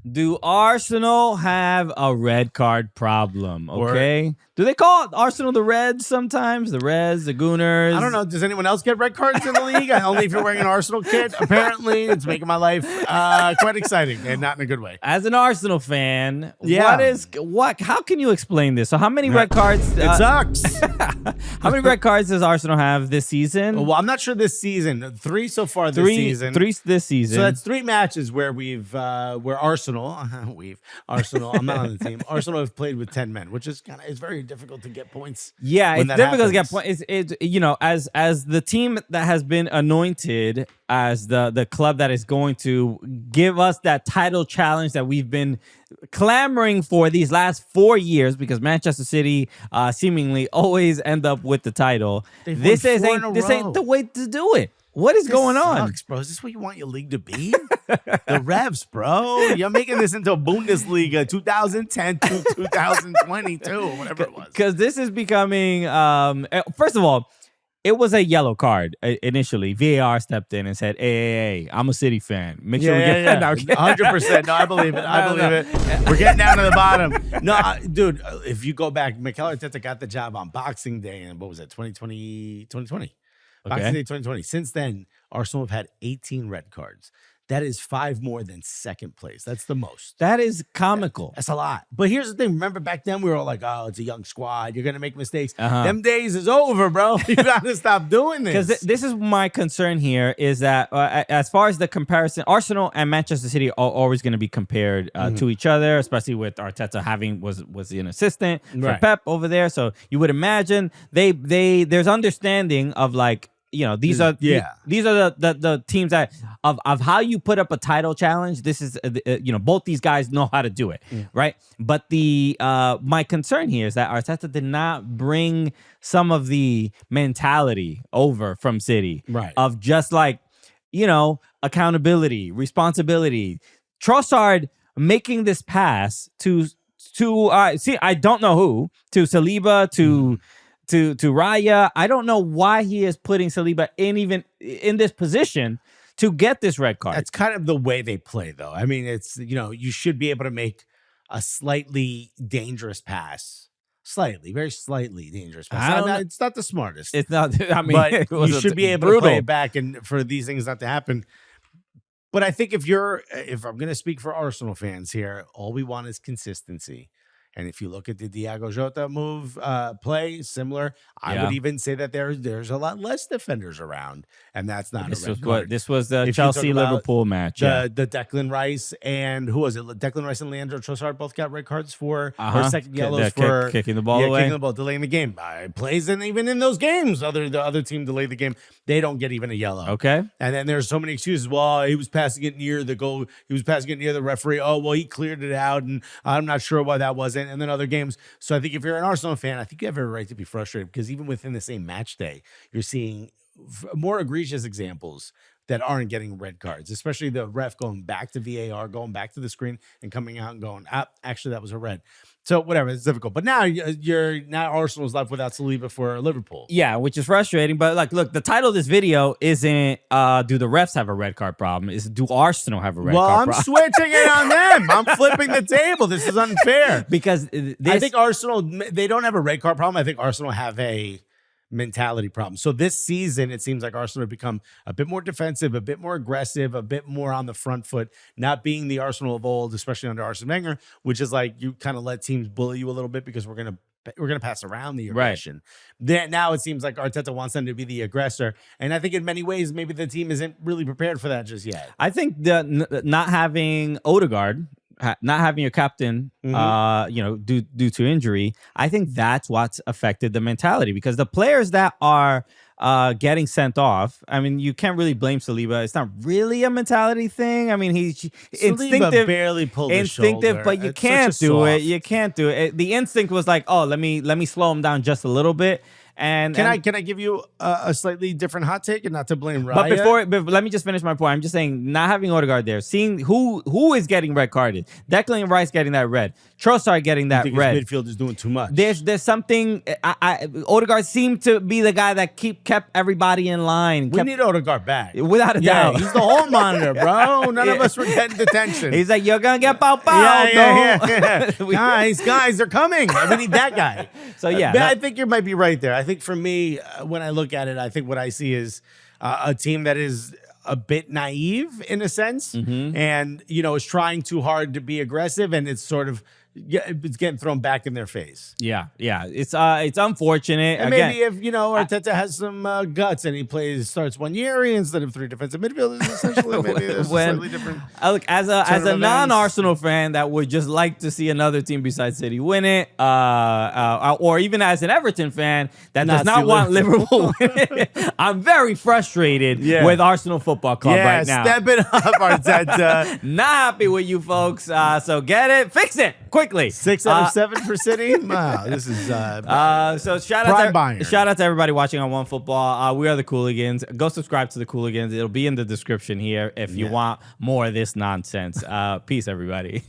Do Arsenal have a red card problem? Okay. Do they call Arsenal the Reds sometimes? The Reds, the Gooners? I don't know. Does anyone else get red cards in the league? Only if you're wearing an Arsenal kit. Apparently, it's making my life quite exciting and not in a good way. As an Arsenal fan, how can you explain this? So how many red cards? It sucks. How many red cards does Arsenal have this season? Well, I'm not sure this season. 3 so far this season. 3 this season. So that's 3 matches where where Arsenal, I'm not on the team. Arsenal have played with 10 men, which is it's very difficult to get points. Yeah, it's difficult to get points. It's as the team that has been anointed as the club that is going to give us that title challenge that we've been clamoring for these last 4 years, because Manchester City seemingly always end up with the title. This ain't the way to do it. What is going on? Bro, is this what you want your league to be? The Revs, bro. You're making this into a Bundesliga 2010 to 2022, whatever it was. Because this is becoming, first of all, it was a yellow card initially. VAR stepped in and said, hey, I'm a City fan. Make sure we get that out. 100%. No, I believe it. I believe it. We're getting down to the bottom. No, dude, if you go back, Mikel Arteta got the job on Boxing Day, and what was it, 2020? Boxing Day 2020. Since then, Arsenal have had 18 red cards. That is 5 more than second place. That's the most. That is comical. That's a lot. But here's the thing. Remember back then, we were all like, oh, it's a young squad. You're going to make mistakes. Them days is over, bro. You got to stop doing this. Because this is my concern here is that as far as the comparison, Arsenal and Manchester City are always going to be compared to each other, especially with Arteta was an assistant for Pep over there. So you would imagine there's understanding of like, these are the teams that of how you put up a title challenge. This is both these guys know how to do it, right? But the my concern here is that Arteta did not bring some of the mentality over from City, right? Of just like accountability, responsibility. Trossard making this pass to I don't know who, to Saliba, to Raya. I don't know why he is putting Saliba in this position to get this red card. That's kind of the way they play, though. I mean, it's, you should be able to make a slightly dangerous pass. Very slightly dangerous pass. It's not the smartest. It's not, but you should be able to play it back and for these things not to happen. But I think if I'm going to speak for Arsenal fans here, all we want is consistency. And if you look at the Diogo Jota move, play, similar, I would even say that there's a lot less defenders around, and that's not a red card. This was the Chelsea-Liverpool match. The Declan Rice and who was it? Declan Rice and Leandro Trossard both got red cards for or second yellows for kicking the ball away, kicking the ball, delaying the game. Plays, and even in those games, the other team delayed the game. They don't get even a yellow. Okay, and then there's so many excuses. Well, he was passing it near the goal. He was passing it near the referee. Oh, well, he cleared it out, and I'm not sure why that wasn't. And then other games. So I think if you're an Arsenal fan, I think you have every right to be frustrated, because even within the same match day, you're seeing more egregious examples that aren't getting red cards, especially the ref going back to VAR, going back to the screen and coming out and going, actually, that was a red. So whatever, it's difficult. But now Arsenal's left without Saliba for Liverpool. Yeah, which is frustrating. But look, the title of this video isn't do the refs have a red card problem? Is do Arsenal have a red card problem? Well, I'm switching it on them. I'm flipping the table. This is unfair. Because I think Arsenal, they don't have a red card problem. I think Arsenal have a mentality problem. So this season, it seems like Arsenal have become a bit more defensive, a bit more aggressive, a bit more on the front foot, not being the Arsenal of old, especially under Arsene Wenger, which is like you kind of let teams bully you a little bit because we're gonna pass around the aggression. Right. Now it seems like Arteta wants them to be the aggressor, and I think in many ways maybe the team isn't really prepared for that just yet. I think not having Odegaard, not having your captain, due to injury, I think that's what's affected the mentality, because the players that are getting sent off, I mean, you can't really blame Saliba. It's not really a mentality thing. I mean, he's instinctive, barely pulled his shoulder. But you can't do it. You can't do it. The instinct was like, oh, let me slow him down just a little bit. And can I give you a slightly different hot take, and not to blame Raya? But let me just finish my point. I'm just saying, not having Odegaard there, seeing who is getting red carded. Declan Rice getting that red. Trossard getting that red. His midfield is doing too much. There's something. Odegaard seemed to be the guy that kept everybody in line. We need Odegaard back, without a doubt. He's the hall monitor, bro. None of us were getting detention. He's like, you're gonna get pow. Yeah. guys, they're coming. We need that guy. So yeah, I think you might be right there. I think for me, when I look at it, I think what I see is a team that is a bit naive in a sense, and is trying too hard to be aggressive, and it's sort of it's getting thrown back in their face. Yeah. It's unfortunate. And maybe if Arteta has some guts and he starts one year instead of 3 defensive midfielders, essentially maybe there's a slightly different. Look, as a non-Arsenal fan that would just like to see another team besides City win it, or even as an Everton fan that does not want Liverpool win it, I'm very frustrated with Arsenal Football Club right now. Step it up, Arteta. Not happy with you folks. So get it, fix it quickly. 6 out of 7 for City. Wow, this is so shout out to everybody watching on OneFootball. We are the Cooligans. Go subscribe to the Cooligans. It'll be in the description here if you want more of this nonsense. Peace, everybody.